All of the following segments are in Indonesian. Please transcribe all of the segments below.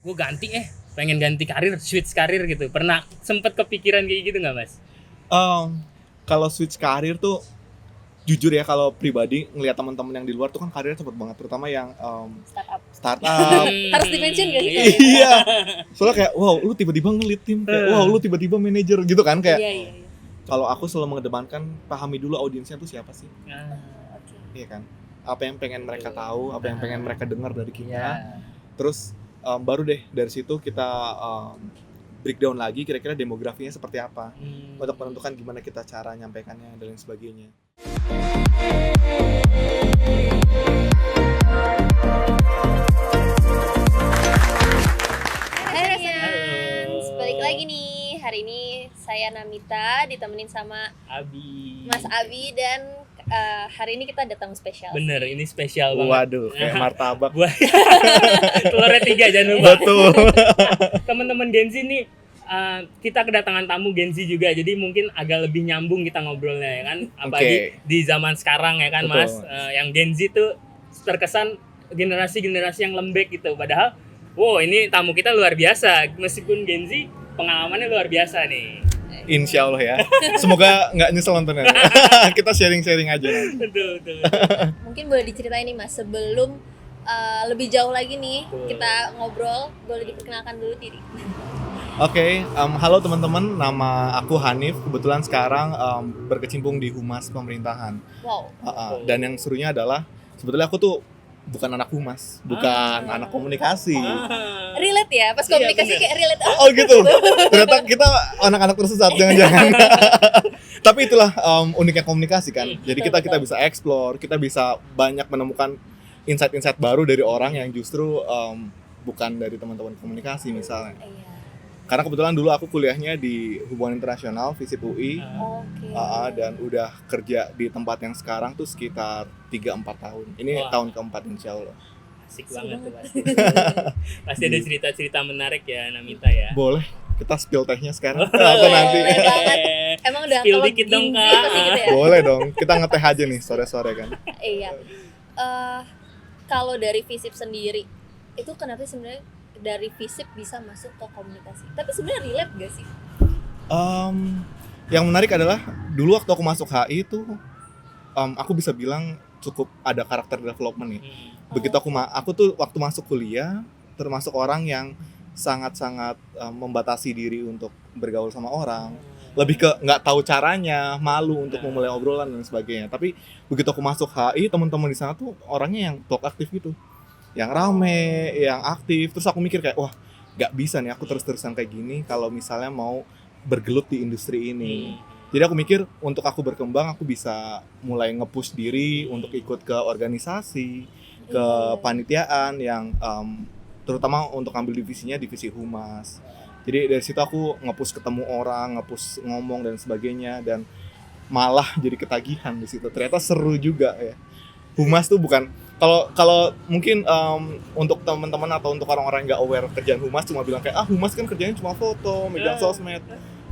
gue pengen ganti karir, switch karir gitu. Pernah sempet kepikiran kayak gitu nggak Mas? Kalau switch karir tuh jujur ya, kalau pribadi ngelihat teman-teman yang di luar tuh kan karirnya cepet banget, terutama yang startup. Harus di-mention gak sih? Iya. Soalnya kayak wow, lu tiba-tiba nge-lead tim, kayak wow, lu tiba-tiba manajer gitu kan, kayak Iya. kalau aku selalu mengedepankan pahami dulu audiensnya tuh siapa sih. Oke. Iya kan? Apa yang pengen mereka tahu, apa yang pengen mereka dengar dari kita. Ya. Terus baru deh dari situ kita breakdown lagi kira-kira demografinya seperti apa untuk menentukan gimana kita cara nyampaikannya dan lain sebagainya. Hai Resenans, balik lagi nih. Hari ini saya Namita ditemenin sama Abi. Mas Abi dan hari ini kita datang spesial. Bener, ini spesial banget. Waduh, kayak martabak. Telurnya 3 jangan lupa. Betul. Teman-teman Gen Z nih, kita kedatangan tamu Gen Z juga, jadi mungkin agak lebih nyambung kita ngobrolnya ya kan. Apalagi di zaman sekarang ya kan. Betul. Mas, yang Gen Z tuh terkesan generasi-generasi yang lembek gitu. Padahal, wow, ini tamu kita luar biasa. Meskipun Gen Z, pengalamannya luar biasa nih. Insya Allah ya. Semoga nggak nyesel nontonnya. Kita sharing-sharing aja nanti. Betul. Mungkin boleh diceritain nih Mas, sebelum lebih jauh lagi nih kita ngobrol, boleh diperkenalkan dulu diri. Oke, halo teman-teman, nama aku Hanif. Kebetulan sekarang berkecimpung di humas pemerintahan. Wow. Dan yang serunya adalah sebetulnya aku tuh bukan anak humas, bukan anak komunikasi. Relate ya, pas komunikasi kayak relate. Oh gitu. Ternyata kita anak-anak tersesat, jangan-jangan. Tapi itulah uniknya komunikasi kan. Jadi kita bisa explore, kita bisa banyak menemukan insight-insight baru dari orang yang justru bukan dari teman-teman komunikasi misalnya. Karena kebetulan dulu aku kuliahnya di hubungan internasional FISIP UI. Dan udah kerja di tempat yang sekarang tuh sekitar 3-4 tahun. Ini tahun keempat insya Allah. Asik banget tuh pasti. Pasti ada cerita-cerita menarik ya Namita ya. Boleh, kita spill tehnya sekarang atau nanti? Emang udah spill dikit dong Kak. Gitu ya? Boleh dong, kita ngeteh aja nih sore-sore kan. Iya. Kalau dari FISIP sendiri, itu kenapa sebenarnya dari FISIP bisa masuk ke komunikasi? Tapi sebenarnya relate gak sih? Yang menarik adalah dulu waktu aku masuk HI itu aku bisa bilang cukup ada karakter development nih. Begitu aku tuh waktu masuk kuliah termasuk orang yang sangat-sangat membatasi diri untuk bergaul sama orang. Lebih ke nggak tahu caranya, malu untuk memulai obrolan dan sebagainya. Tapi begitu aku masuk HI, teman-teman di sana tuh orangnya yang talk aktif gitu. Yang rame, yang aktif. Terus aku mikir kayak, wah gak bisa nih aku terus-terusan kayak gini kalau misalnya mau bergelut di industri ini. Jadi aku mikir untuk aku berkembang, aku bisa mulai nge-push diri untuk ikut ke organisasi, ke panitiaan yang terutama untuk ambil divisinya divisi humas. Jadi dari situ aku nge-push ketemu orang, nge-push ngomong dan sebagainya, dan malah jadi ketagihan di situ. Ternyata seru juga ya. Humas tuh bukan kalau mungkin untuk teman-teman atau untuk orang-orang yang nggak aware kerjaan humas cuma bilang kayak humas kan kerjanya cuma foto, megang sosmed.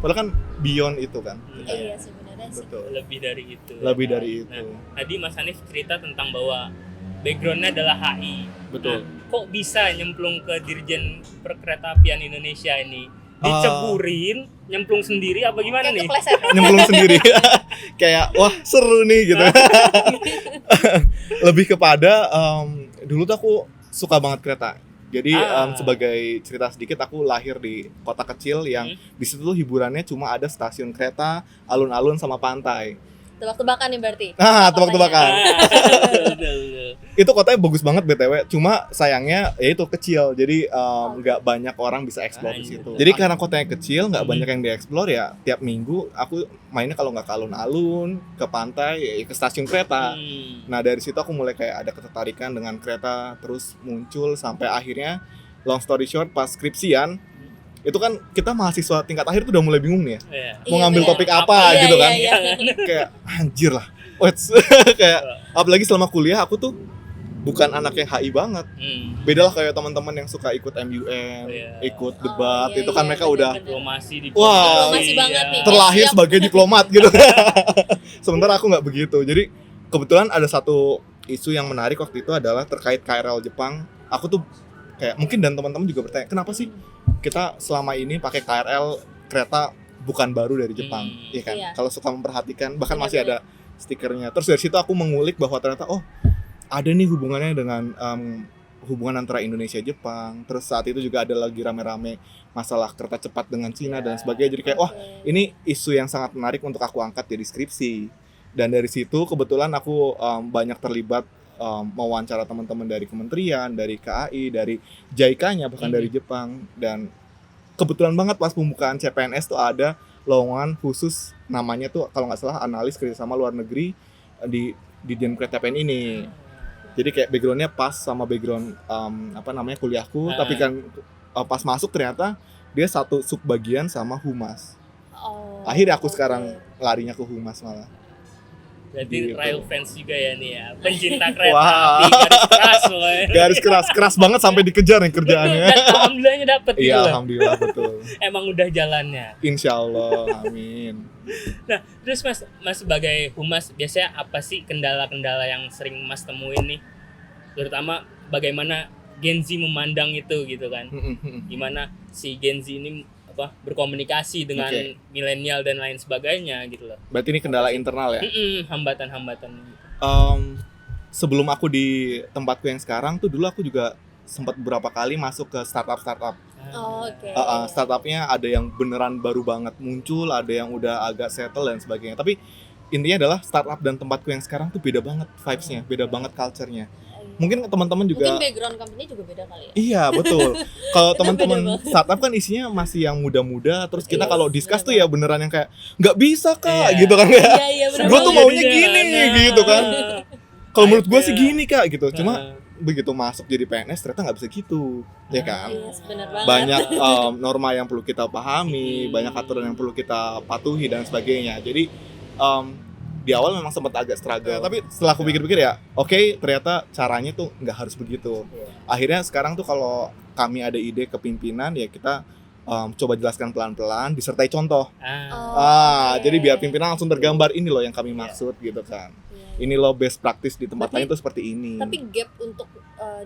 Padahal kan beyond itu kan. Iya sebenarnya sih. Betul. Lebih dari itu. Lebih dari itu. Nah, tadi Mas Hanif cerita tentang bahwa backgroundnya adalah HI. Betul. Nah, kok bisa nyemplung ke Dirjen Perkeretaapian Indonesia ini? Diceburin, nyemplung sendiri apa gimana nih? Nyemplung sendiri. Kayak wah seru nih gitu. Lebih kepada dulu tuh aku suka banget kereta. Jadi sebagai cerita sedikit, aku lahir di kota kecil yang di situ tuh hiburannya cuma ada stasiun kereta, alun-alun sama pantai. Tebak-tebakan nih berarti. Tebak-tebakan. Itu kotanya bagus banget BTW, cuma sayangnya ya itu kecil. Jadi nggak banyak orang bisa explore di situ. Jadi karena kotanya kecil, nggak banyak yang dieksplor ya. Tiap minggu aku mainnya kalau nggak ke alun-alun, ke pantai, ya ke stasiun kereta. Nah dari situ aku mulai kayak ada ketertarikan dengan kereta, terus muncul sampai akhirnya long story short pas skripsian. Itu kan kita mahasiswa tingkat akhir tuh udah mulai bingung nih ya. Mau ngambil topik apa gitu kan. Kayak anjir lah. Kayak apalagi selama kuliah aku tuh bukan anak yang HI banget. Beda lah kayak teman-teman yang suka ikut MUN, ikut debat. Itu kan mereka udah diplomasi banget nih. Terlahir sebagai diplomat gitu. Sementara aku nggak begitu. Jadi kebetulan ada satu isu yang menarik waktu itu adalah terkait KRL Jepang. Aku tuh Kayak mungkin dan teman-teman juga bertanya, kenapa sih kita selama ini pakai KRL kereta bukan baru dari Jepang, ya kan? Iya. Kalau suka memperhatikan, bahkan Bener, masih ada stikernya. Terus dari situ aku mengulik bahwa ternyata ada nih hubungannya dengan hubungan antara Indonesia Jepang. Terus saat itu juga ada lagi rame-rame masalah kereta cepat dengan Cina dan sebagainya. Jadi kayak ini isu yang sangat menarik untuk aku angkat jadi skripsi. Dan dari situ kebetulan aku banyak terlibat mewawancara teman-teman dari kementerian, dari KAI, dari JICA-nya bahkan dari Jepang. Dan kebetulan banget pas pembukaan CPNS tuh ada lowongan khusus namanya tuh kalau nggak salah analis kerjasama luar negeri di Dijen Kereta APN ini. Jadi kayak backgroundnya pas sama background kuliahku, tapi kan pas masuk ternyata dia satu subbagian sama humas. Akhirnya aku sekarang larinya ke humas malah. Berarti Gitu. rail fans juga ya nih ya, pencinta kereta api, garis keras loh ya. Garis keras banget sampai dikejar nih kerjaannya. Dan alhamdulillahnya dapet gitu Iya, loh. alhamdulillah betul. Emang udah jalannya. Insya Allah, amin. Nah, terus Mas sebagai humas biasanya apa sih kendala-kendala yang sering Mas temuin nih? Terutama bagaimana Gen Z memandang itu gitu kan? Gimana si Gen Z ini berkomunikasi dengan milenial dan lain sebagainya gitu loh. Berarti ini kendala internal ya? Hambatan-hambatan. Sebelum aku di tempatku yang sekarang tuh dulu aku juga sempat beberapa kali masuk ke startup. Startupnya ada yang beneran baru banget muncul, ada yang udah agak settle dan sebagainya. Tapi intinya adalah startup dan tempatku yang sekarang tuh beda banget vibes-nya, beda banget culture-nya. Mungkin teman-teman juga mungkin background company juga beda kali ya. Iya betul. Kalau teman-teman startup kan isinya masih yang muda-muda, terus kita kalau discuss tuh ya beneran yang kayak nggak bisa kak gitu kan ya. Iya benar. Gue tuh maunya gini gitu kan. Kalau menurut gue sih gini kak gitu. Cuma begitu masuk jadi PNS ternyata nggak bisa gitu, ya kan. Yes, bener banget. Banyak norma yang perlu kita pahami, banyak aturan yang perlu kita patuhi dan sebagainya. Jadi di awal memang sempat agak struggle, tapi setelah aku pikir-pikir ya oke, ternyata caranya tuh nggak harus begitu. Akhirnya sekarang tuh kalau kami ada ide ke pimpinan ya kita coba jelaskan pelan-pelan disertai contoh. Jadi biar pimpinan langsung tergambar ini loh yang kami maksud gitu kan. Ini loh best practice di tempat lain tuh seperti ini. Tapi gap untuk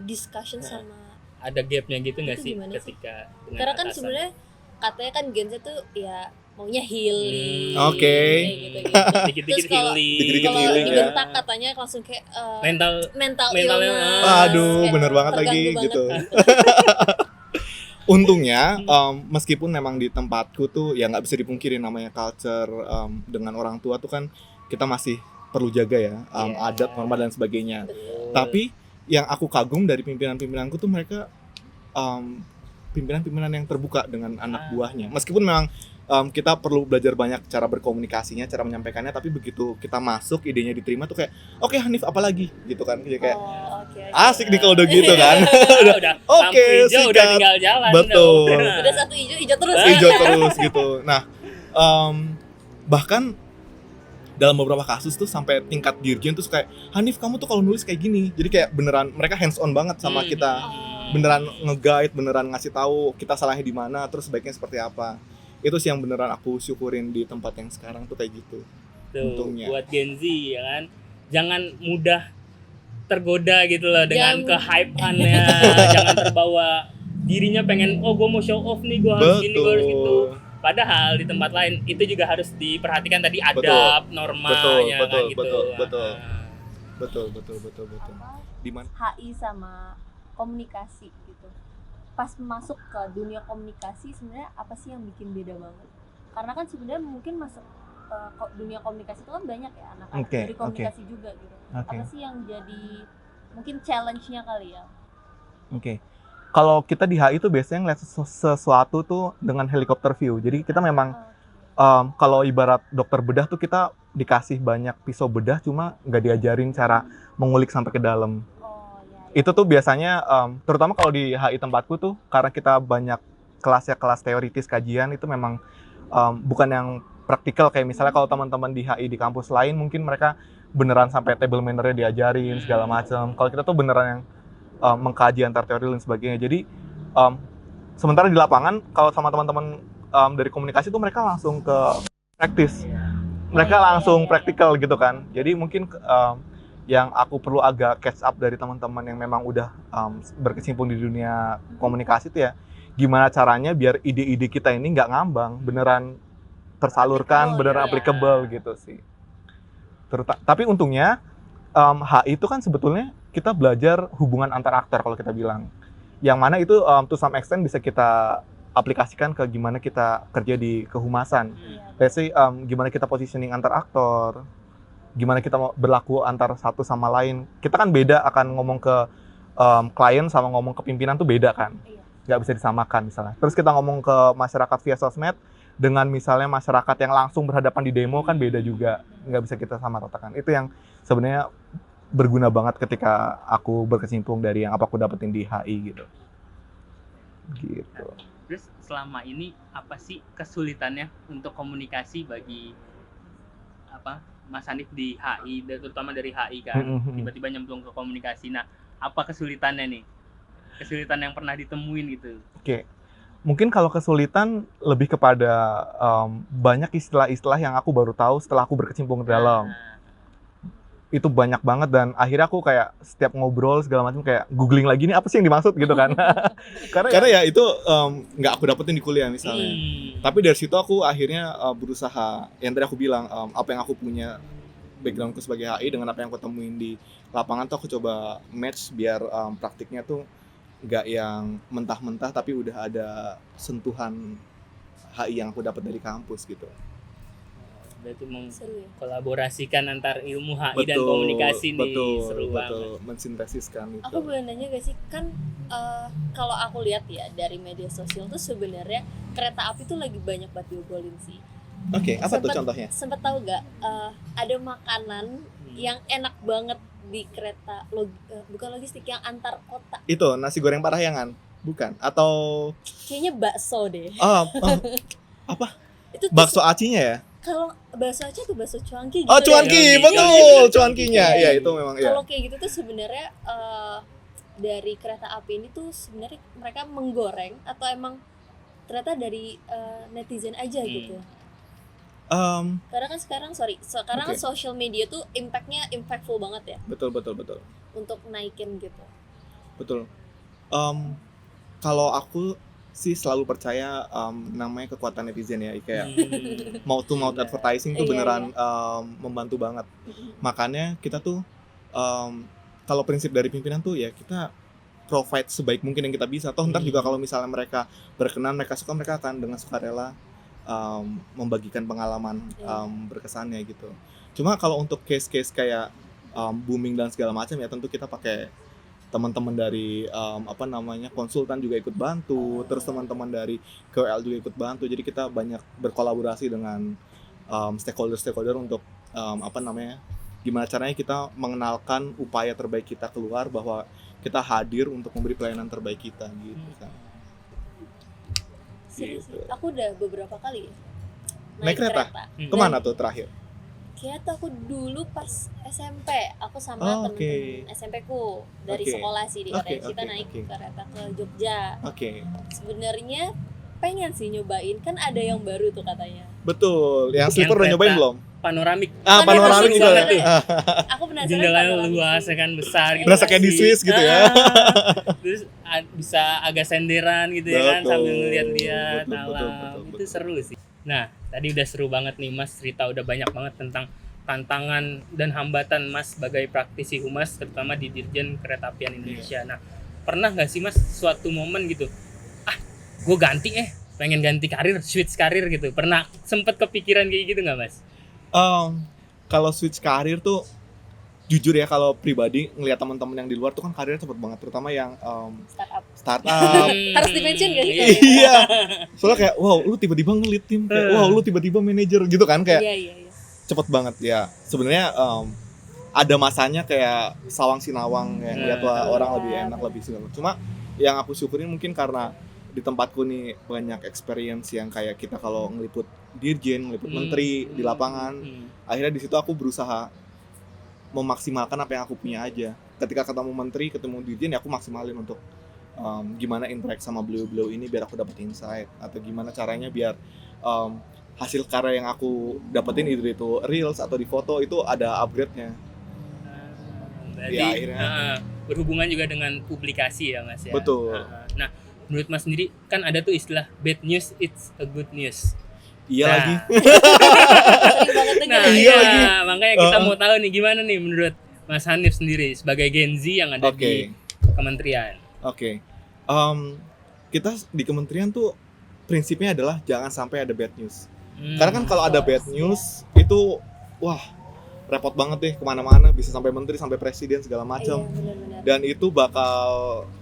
discussion sama ada gapnya gitu nggak sih gimana ketika dengan karena kan atasan? sebenarnya katanya kan Gen Z tuh ya maunya healing, Oke. gitu. Dikit-dikit Terus kalau healing. Dikit-dikit kalau healing, ya. dibentak katanya langsung kayak mental mental mentalnya, illness. Aduh, kayak bener banget lagi terganggu gitu. banget. Untungnya meskipun memang di tempatku tuh ya nggak bisa dipungkiri namanya culture dengan orang tua tuh kan kita masih perlu jaga ya adat, norma dan sebagainya. Tapi yang aku kagum dari pimpinan-pimpinanku tuh mereka pimpinan-pimpinan yang terbuka dengan anak buahnya. Meskipun memang kita perlu belajar banyak cara berkomunikasinya, cara menyampaikannya, tapi begitu kita masuk idenya diterima tuh kayak oke, Hanif apa lagi gitu kan. Jadi kayak asik nih kalau udah gitu kan. udah Oke, lampu hijau udah sikat. tinggal jalan. Betul. Udah satu hijau terus. Hijau terus gitu. Nah, bahkan dalam beberapa kasus tuh sampai tingkat dirjen tuh kayak Hanif kamu tuh kalau nulis kayak gini. Jadi kayak beneran mereka hands on banget sama kita. Beneran nge-guide, beneran ngasih tahu kita salahnya di mana, terus sebaiknya seperti apa. Itu sih yang beneran aku syukurin di tempat yang sekarang tuh kayak gitu. Tuh, Untungnya. buat Gen Z ya kan, jangan mudah tergoda gitu loh dengan kehypeannya. Jangan terbawa dirinya pengen gue mau show off nih, gue harus gini, gue harus gitu. Padahal di tempat lain itu juga harus diperhatikan tadi adab, normanya kan gitu. Betul. Di mana? HI sama komunikasi gitu. Pas masuk ke dunia komunikasi sebenarnya apa sih yang bikin beda banget? Karena kan sebenarnya mungkin masuk dunia komunikasi itu kan banyak ya anak-anak dari komunikasi juga gitu. Apa sih yang jadi mungkin challenge-nya kali ya? Kalau kita di HI tuh biasanya ngeliat sesuatu tuh dengan helikopter view. Jadi kita memang kalau ibarat dokter bedah tuh kita dikasih banyak pisau bedah cuma nggak diajarin cara mengulik sampai ke dalam. Itu tuh biasanya terutama kalau di HI tempatku tuh karena kita banyak kelas teoritis kajian itu memang bukan yang praktikal kayak misalnya kalau teman-teman di HI di kampus lain mungkin mereka beneran sampai table manner-nya diajarin segala macam. Kalau kita tuh beneran yang mengkaji antar teori dan sebagainya. Jadi sementara di lapangan kalau sama teman-teman dari komunikasi tuh mereka langsung ke praktis. Mereka langsung praktikal gitu kan. Jadi mungkin yang aku perlu agak catch up dari teman-teman yang memang udah berkecimpung di dunia komunikasi itu ya, gimana caranya biar ide-ide kita ini nggak ngambang, beneran tersalurkan, beneran applicable gitu sih. Tapi untungnya HI itu kan sebetulnya kita belajar hubungan antar aktor kalau kita bilang, yang mana itu to some extent bisa kita aplikasikan ke gimana kita kerja di kehumasan. Let's say gimana kita positioning antar aktor, gimana kita mau berlaku antar satu sama lain. Kita kan beda akan ngomong ke klien sama ngomong ke pimpinan tuh beda kan, nggak bisa disamakan misalnya. Terus kita ngomong ke masyarakat via sosmed dengan misalnya masyarakat yang langsung berhadapan di demo kan beda juga, nggak bisa kita samaratakan. Itu yang sebenarnya berguna banget ketika aku berkecimpung dari yang apa aku dapetin di HI gitu. Terus selama ini apa sih kesulitannya untuk komunikasi bagi Mas Hanif di HI, terutama dari HI kan, tiba-tiba nyemplung ke komunikasi. Nah, apa kesulitannya nih? Kesulitan yang pernah ditemuin gitu. Oke. Mungkin kalau kesulitan lebih kepada banyak istilah-istilah yang aku baru tahu setelah aku berkecimpung ke dalam. Itu banyak banget dan akhirnya aku kayak setiap ngobrol segala macam kayak googling lagi nih apa sih yang dimaksud gitu kan. Karena ya itu nggak aku dapetin di kuliah misalnya. Tapi dari situ aku akhirnya berusaha, yang tadi aku bilang apa yang aku punya backgroundku sebagai HI dengan apa yang aku temuin di lapangan tuh aku coba match biar praktiknya tuh nggak yang mentah-mentah tapi udah ada sentuhan HI yang aku dapat dari kampus gitu. Berarti mengkolaborasikan antar ilmu HI dan komunikasi nih, seru banget. Mensintesiskan itu. Aku boleh nanya gak sih, kan kalau aku lihat ya dari media sosial tuh sebenarnya kereta api tuh lagi banyak banget diobrolin sih. Oke, apa tuh contohnya? Sempet tahu gak ada makanan yang enak banget di kereta bukan logistik, yang antar kota? Itu nasi goreng Parahyangan, bukan? Atau kayaknya bakso deh. Apa? Itu bakso acinya ya? Kalau bakso Aceh tuh bakso cuanki gitu. Oh, cuanki, betul. Cuankinya. Iya, itu memang iya. Kalau kayak gitu tuh sebenarnya dari kereta api ini tuh sebenarnya mereka menggoreng atau emang ternyata dari netizen aja gitu. Karena kan sekarang kan social media tuh impactful banget ya. Betul. Untuk naikin gitu. Betul. Kalau aku sih selalu percaya namanya kekuatan netizen ya, kayak mouth to mouth advertising tuh beneran membantu banget. Makanya kita tuh kalau prinsip dari pimpinan tuh ya kita provide sebaik mungkin yang kita bisa. Toh ntar juga kalau misalnya mereka berkenan, mereka suka, mereka akan dengan sukarela membagikan pengalaman berkesannya gitu. Cuma kalau untuk case-case kayak booming dan segala macam ya tentu kita pakai teman-teman dari konsultan juga ikut bantu, terus teman-teman dari KOL juga ikut bantu. Jadi kita banyak berkolaborasi dengan stakeholder untuk gimana caranya kita mengenalkan upaya terbaik kita keluar, bahwa kita hadir untuk memberi pelayanan terbaik kita gitu kan. Gitu. Aku udah beberapa kali naik kereta. Kemana tuh terakhir? Kayak aku dulu pas SMP, aku sama temen-temen SMP ku dari sekolah sih di Orange, kita naik kereta ke Jogja. Sebenarnya pengen sih nyobain, kan ada yang baru tuh katanya. Betul, yang sleeper udah nyobain belum? Panoramik. Panoramik juga. Aku penasaran. Jendelanya luas kan, besar gitu. Berasa kayak di Swiss gitu ya. Terus bisa agak senderan gitu ya kan, sambil ngeliat-liat alam. Itu seru sih. Nah, tadi udah seru banget nih Mas, cerita udah banyak banget tentang tantangan dan hambatan Mas sebagai praktisi humas, terutama di Dirjen Kereta Apian Indonesia. Nah, pernah nggak sih Mas suatu momen gitu, gue pengen ganti karir, switch karir gitu? Pernah sempet kepikiran kayak gitu nggak Mas? Kalau switch karir tuh jujur ya, kalau pribadi ngelihat teman-teman yang di luar tuh kan karirnya cepet banget, terutama yang startup. Harus di-mention gak sih? Iya. Soalnya kayak wow, lu tiba-tiba nge-lead tim, kayak wow, lu tiba-tiba manajer gitu kan, kayak cepet banget ya. Sebenarnya ada masanya kayak sawang sinawang yang lihat orang lebih enak, lebih segala. Cuma yang aku syukurin mungkin karena di tempatku nih banyak experience yang kayak kita kalau ngeliput dirjen, ngeliput menteri di lapangan. Akhirnya di situ aku berusaha memaksimalkan apa yang aku punya aja. Ketika ketemu menteri, ketemu dirjen, ya aku maksimalin untuk gimana interact sama beliau-beliau ini biar aku dapat insight, atau gimana caranya biar hasil karya yang aku dapetin itu reels atau di foto itu ada upgrade-nya. Berarti Ya, akhirnya. berhubungan juga dengan publikasi ya Mas ya. Betul. Nah, menurut Mas sendiri kan ada tuh istilah bad news it's a good news. Iya Nah, lagi. Sering banget denger Nah, ya. Iya iya, lagi. makanya kita mau tahu nih gimana nih menurut Mas Hanif sendiri sebagai Gen Z yang ada di kementerian. Oke. Kita di kementerian tuh prinsipnya adalah jangan sampai ada bad news. Karena kan kalau ada bad news itu wah repot banget deh kemana-mana, bisa sampai menteri, sampai presiden segala macam. Iya, benar-benar. Dan itu bakal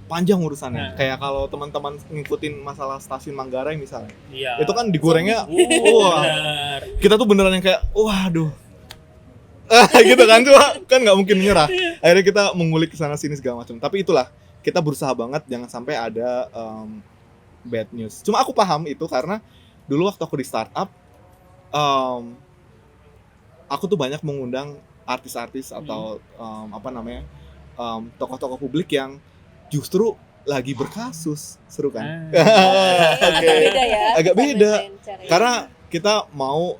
panjang urusannya. Kayak kalau teman-teman ngikutin masalah stasiun Manggarai misalnya, Iya. itu kan digorengnya, wah Benar. kita tuh beneran yang kayak, waduh, gitu kan, cuma kan nggak mungkin menyerah. Akhirnya kita mengulik kesana sini segala macam. Tapi itulah kita berusaha banget jangan sampai ada bad news. Cuma aku paham itu karena dulu waktu aku di startup, aku tuh banyak mengundang artis-artis atau tokoh-tokoh publik yang justru lagi berkasus, seru kan? Agak beda ya. Agak beda. Main caranya. Karena kita mau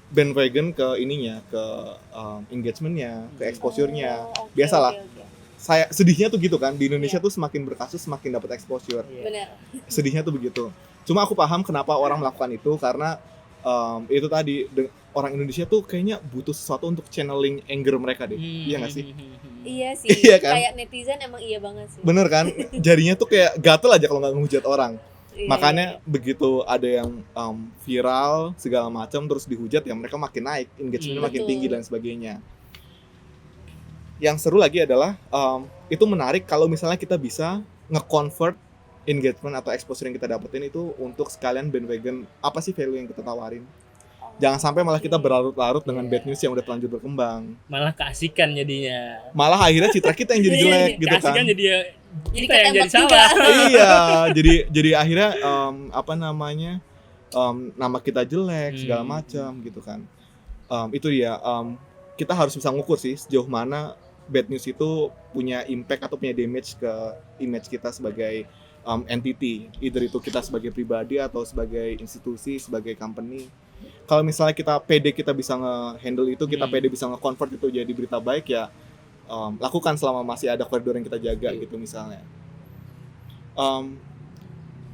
bandwagon ke ininya, ke engagementnya, ke exposure-nya. Oh, oke, Biasalah. oke. Saya sedihnya tuh gitu kan, di Indonesia tuh semakin berkasus semakin dapat exposure. Benar. Sedihnya tuh begitu. Cuma aku paham kenapa orang melakukan itu karena itu tadi orang Indonesia tuh kayaknya butuh sesuatu untuk channeling anger mereka deh. Iya nggak sih? Iya sih. Iya kan? Kayak netizen emang iya banget sih. Bener kan? Jarinya tuh kayak gatel aja kalau nggak ngehujat orang. Iya, Makanya iya. begitu ada yang viral segala macam terus dihujat ya mereka makin naik, engagementnya makin Betul. tinggi dan sebagainya. Yang seru lagi adalah itu menarik kalau misalnya kita bisa nge-convert engagement atau exposure yang kita dapetin itu untuk sekalian bandwagon apa sih value yang kita tawarin. Jangan sampai malah kita berlarut-larut dengan bad news yang udah terlanjur berkembang. Malah keasikan jadinya. Malah akhirnya citra kita yang jadi jelek gitu kan. Keasikan jadi ya kita yang jadi ketembak juga. salah. Iya, jadi akhirnya nama kita jelek segala macam gitu kan. Itu dia kita harus bisa ngukur sih sejauh mana bad news itu punya impact atau punya damage ke image kita sebagai entity, either itu kita sebagai pribadi atau sebagai institusi, sebagai company. Kalau misalnya kita pede kita bisa nge-handle itu, kita pede bisa nge-convert itu jadi berita baik ya lakukan selama masih ada koridor yang kita jaga gitu misalnya.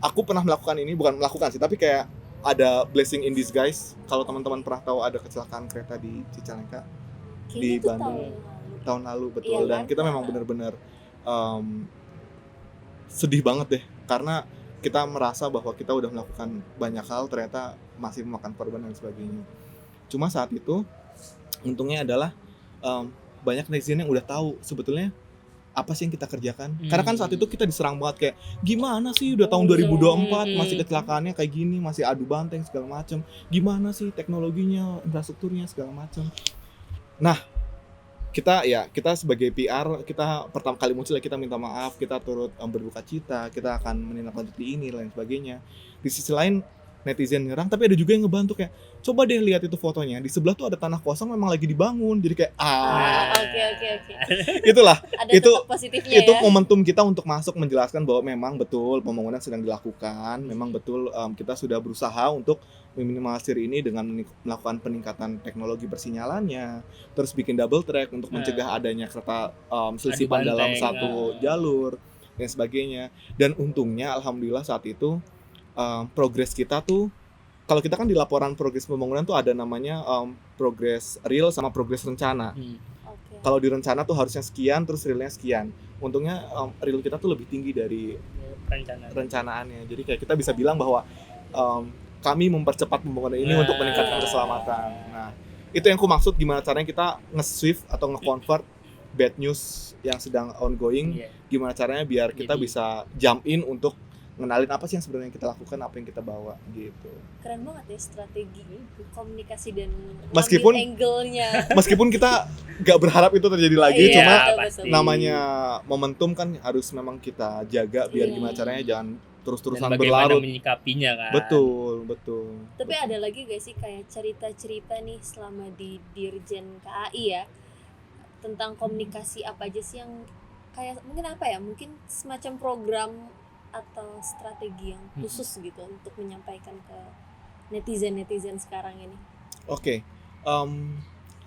Aku pernah melakukan ini, bukan melakukan sih, tapi kayak ada blessing in disguise. Kalau teman-teman pernah tahu ada kecelakaan kereta di Cicalengka di Kayaknya tuh Bandung tahun lalu, betul. Iya, Dan kan? kita memang benar-benar sedih banget deh karena kita merasa bahwa kita udah melakukan banyak hal ternyata masih memakan korban dan sebagainya. Cuma saat itu untungnya adalah banyak netizen yang udah tahu sebetulnya apa sih yang kita kerjakan. Karena kan saat itu kita diserang banget kayak gimana sih udah tahun 2024 masih kecelakaannya kayak gini, masih adu banteng segala macam. Gimana sih teknologinya, infrastrukturnya segala macam. Nah, kita sebagai PR kita pertama kali muncul kita minta maaf, kita turut berduka cita, kita akan menindaklanjuti ini lain sebagainya. Di sisi lain netizen nyerang, tapi ada juga yang ngebantu kayak coba deh lihat itu fotonya, di sebelah tuh ada tanah kosong memang lagi dibangun, jadi kayak Oke. itulah Ada itu tetap positifnya itu ya. momentum kita untuk masuk menjelaskan bahwa memang betul pembangunan sedang dilakukan, memang betul kita sudah berusaha untuk meminimalisir ini dengan melakukan peningkatan teknologi persinyalannya, terus bikin double track untuk mencegah adanya kereta selisipan dalam satu jalur dan sebagainya. Dan untungnya alhamdulillah saat itu progres kita tuh, kalau kita kan di laporan progres pembangunan tuh ada namanya progres real sama progres rencana. Oke. Kalau di rencana tuh harusnya sekian, terus realnya sekian. Untungnya real kita tuh lebih tinggi dari rencanaannya. Jadi kayak kita bisa bilang bahwa kami mempercepat pembangunan ini untuk meningkatkan keselamatan. Nah, itu yang aku maksud gimana caranya kita nge-swift atau nge-convert bad news yang sedang ongoing. Gimana caranya biar kita bisa jump in untuk ngenalin apa sih yang sebenarnya kita lakukan, apa yang kita bawa gitu. Keren banget ya strategi komunikasi dan Meskipun angle-nya. Meskipun kita gak berharap itu terjadi lagi, Iya, cuma betul. namanya momentum kan harus memang kita jaga biar Iya. gimana caranya jangan terus-terusan dan bagaimana berlarut. menyikapinya kan. Betul. Tapi ada lagi gak sih kayak cerita-cerita nih selama di Dirjen KAI ya tentang komunikasi apa aja sih yang kayak mungkin apa ya, mungkin semacam program atau strategi yang khusus gitu untuk menyampaikan ke netizen sekarang ini. Oke.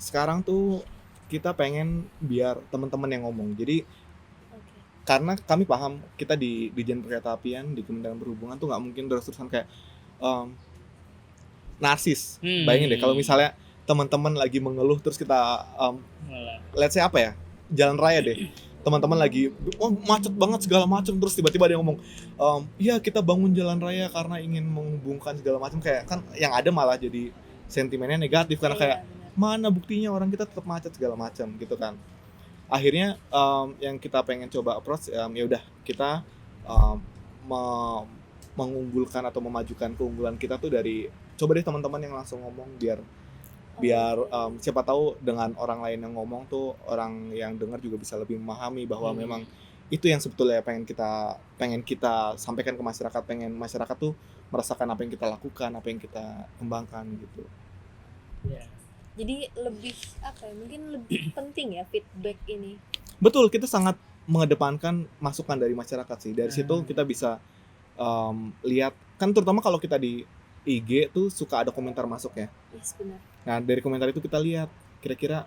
Sekarang tuh kita pengen biar teman-teman yang ngomong. Jadi Oke. karena kami paham kita di Dijen Perkeretaapian di Kementerian Perhubungan tuh nggak mungkin terus-terusan kayak narsis. Bayangin deh kalau misalnya teman-teman lagi mengeluh terus kita let's say apa ya, jalan raya deh, teman-teman lagi macet banget segala macam, terus tiba-tiba dia ngomong iya kita bangun jalan raya karena ingin menghubungkan segala macam, kayak kan yang ada malah jadi sentimennya negatif karena kayak mana buktinya orang kita tetap macet segala macam gitu kan. Akhirnya yang kita pengen coba approach ya udah kita mengunggulkan atau memajukan keunggulan kita tuh dari coba deh teman-teman yang langsung ngomong biar siapa tahu dengan orang lain yang ngomong tuh orang yang dengar juga bisa lebih memahami bahwa memang itu yang sebetulnya pengen kita sampaikan ke masyarakat, pengen masyarakat tuh merasakan apa yang kita lakukan, apa yang kita kembangkan gitu. Jadi lebih mungkin lebih penting ya feedback ini. Betul, kita sangat mengedepankan masukan dari masyarakat sih. Dari situ kita bisa lihat, kan terutama kalau kita di IG tuh suka ada komentar masuk ya. Yes, benar. Nah dari komentar itu kita lihat kira-kira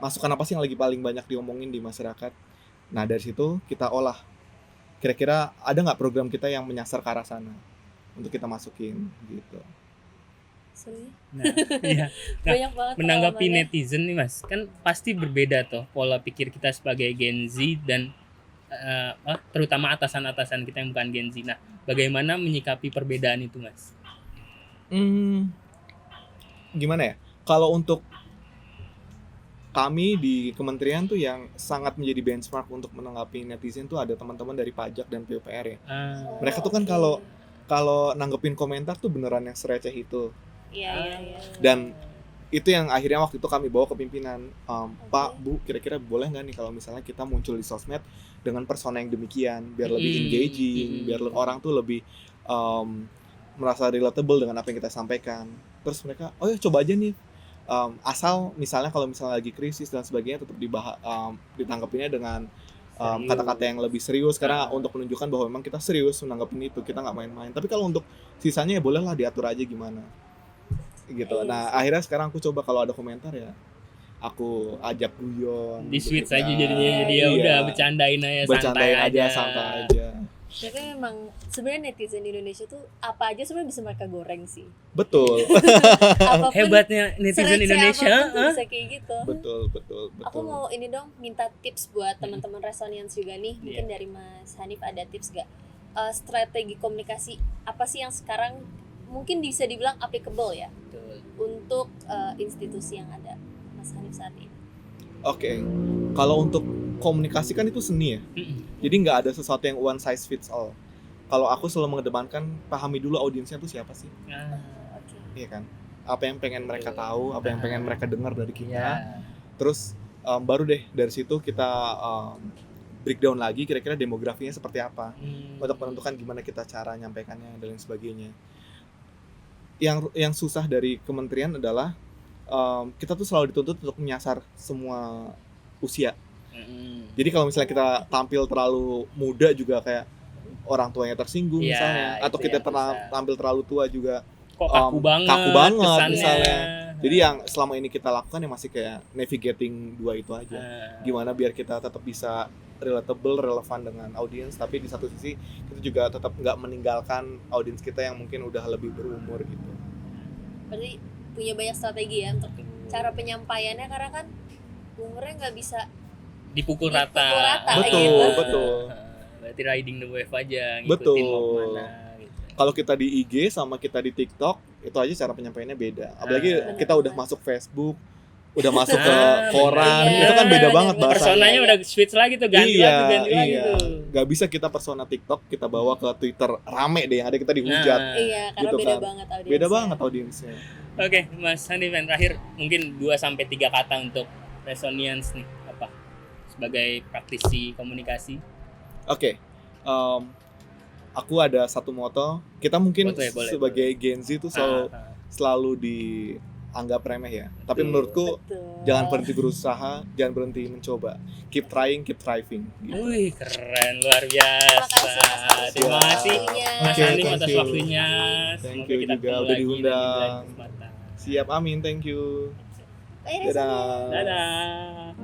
masukan apa sih yang lagi paling banyak diomongin di masyarakat. Nah dari situ kita olah kira-kira ada nggak program kita yang menyasar ke arah sana untuk kita masukin gitu. Iya. Banyak banget Menanggapi pengalamannya. netizen nih Mas, kan pasti berbeda toh pola pikir kita sebagai Gen Z dan terutama atasan-atasan kita yang bukan Gen Z. Nah, bagaimana menyikapi perbedaan itu Mas? Gimana ya? Kalau untuk kami di kementerian tuh yang sangat menjadi benchmark untuk menanggapi netizen tuh ada teman-teman dari pajak dan PUPR ya. Mereka tuh kan kalau nanggepin komentar tuh beneran yang sereceh itu. Iya. Dan itu yang akhirnya waktu itu kami bawa ke pimpinan, Pak, Bu, kira-kira boleh nggak nih kalau misalnya kita muncul di sosmed dengan persona yang demikian, biar lebih engaging, biar orang tuh lebih merasa relatable dengan apa yang kita sampaikan. Terus mereka, oh ya coba aja nih, asal misalnya kalau misalnya lagi krisis dan sebagainya tetap ditanggapinnya dengan kata-kata yang lebih serius, karena untuk menunjukkan bahwa memang kita serius menanggapin itu, kita nggak main-main. Tapi kalau untuk sisanya ya bolehlah diatur aja gimana gitu. Nah akhirnya sekarang aku coba kalau ada komentar ya aku ajak guyon, Di switch gitu aja kan. jadinya, dia udah bercandain aja, santai aja. Tapi memang sebenarnya netizen di Indonesia tuh apa aja sebenarnya bisa mereka goreng sih. Betul. Apapun, Hebatnya netizen sereceh Indonesia. apapun tuh bisa kayak gitu. betul. Aku mau ini dong minta tips buat teman-teman Resonians juga nih. Mungkin dari Mas Hanif ada tips gak? Strategi komunikasi apa sih yang sekarang mungkin bisa dibilang applicable ya untuk institusi yang ada, Mas Hanif saat ini? Oke. Kalau untuk komunikasi kan itu seni ya. Jadi nggak ada sesuatu yang one size fits all. Kalau aku selalu mengedepankan pahami dulu audiensnya tuh siapa sih. Iya kan? Apa yang pengen mereka tahu, apa yang pengen mereka dengar dari kita. Terus baru deh dari situ kita breakdown lagi kira-kira demografinya seperti apa untuk menentukan gimana kita cara nyampaikannya dan lain sebagainya. Yang susah dari kementerian adalah kita tuh selalu dituntut untuk menyasar semua usia. Jadi kalau misalnya kita tampil terlalu muda juga kayak orang tuanya tersinggung misalnya, atau kita tampil terlalu tua juga kok kaku banget misalnya. Jadi yang selama ini kita lakukan ya masih kayak navigating dua itu aja. Gimana biar kita tetap bisa relatable, relevan dengan audiens, tapi di satu sisi kita juga tetap nggak meninggalkan audiens kita yang mungkin udah lebih berumur gitu. Berarti punya banyak strategi ya untuk cara penyampaiannya, karena kan umurnya nggak bisa dipukul rata. Betul. Berarti riding the wave aja, ngikutin mau kemana gitu. Kalau kita di IG sama kita di TikTok itu aja cara penyampaiannya beda. Apalagi kita udah masuk Facebook, udah masuk ke koran, itu kan beda banget bahasanya. Personanya udah switch lagi tuh, ganti lagi tuh. Gak bisa kita persona TikTok kita bawa ke Twitter rame deh, yang ada kita dihujat. Iya, karena gitu beda kan. banget audiensnya. Beda banget audiensnya. Oke, Mas Hanif, yang terakhir mungkin 2-3 kata untuk Resonians nih, apa sebagai praktisi komunikasi. Oke. Aku ada satu moto, kita mungkin sebagai Gen Z tuh selalu dianggap remeh ya. Tapi menurutku jangan berhenti berusaha, jangan berhenti mencoba. Keep trying, keep thriving. Gitu. Wih, keren, luar biasa. Terima kasih Mas Hanif atas waktunya. Thank you juga udah diundang. Siap, amin, thank you. Bye Resmi. Dadah. Dadah.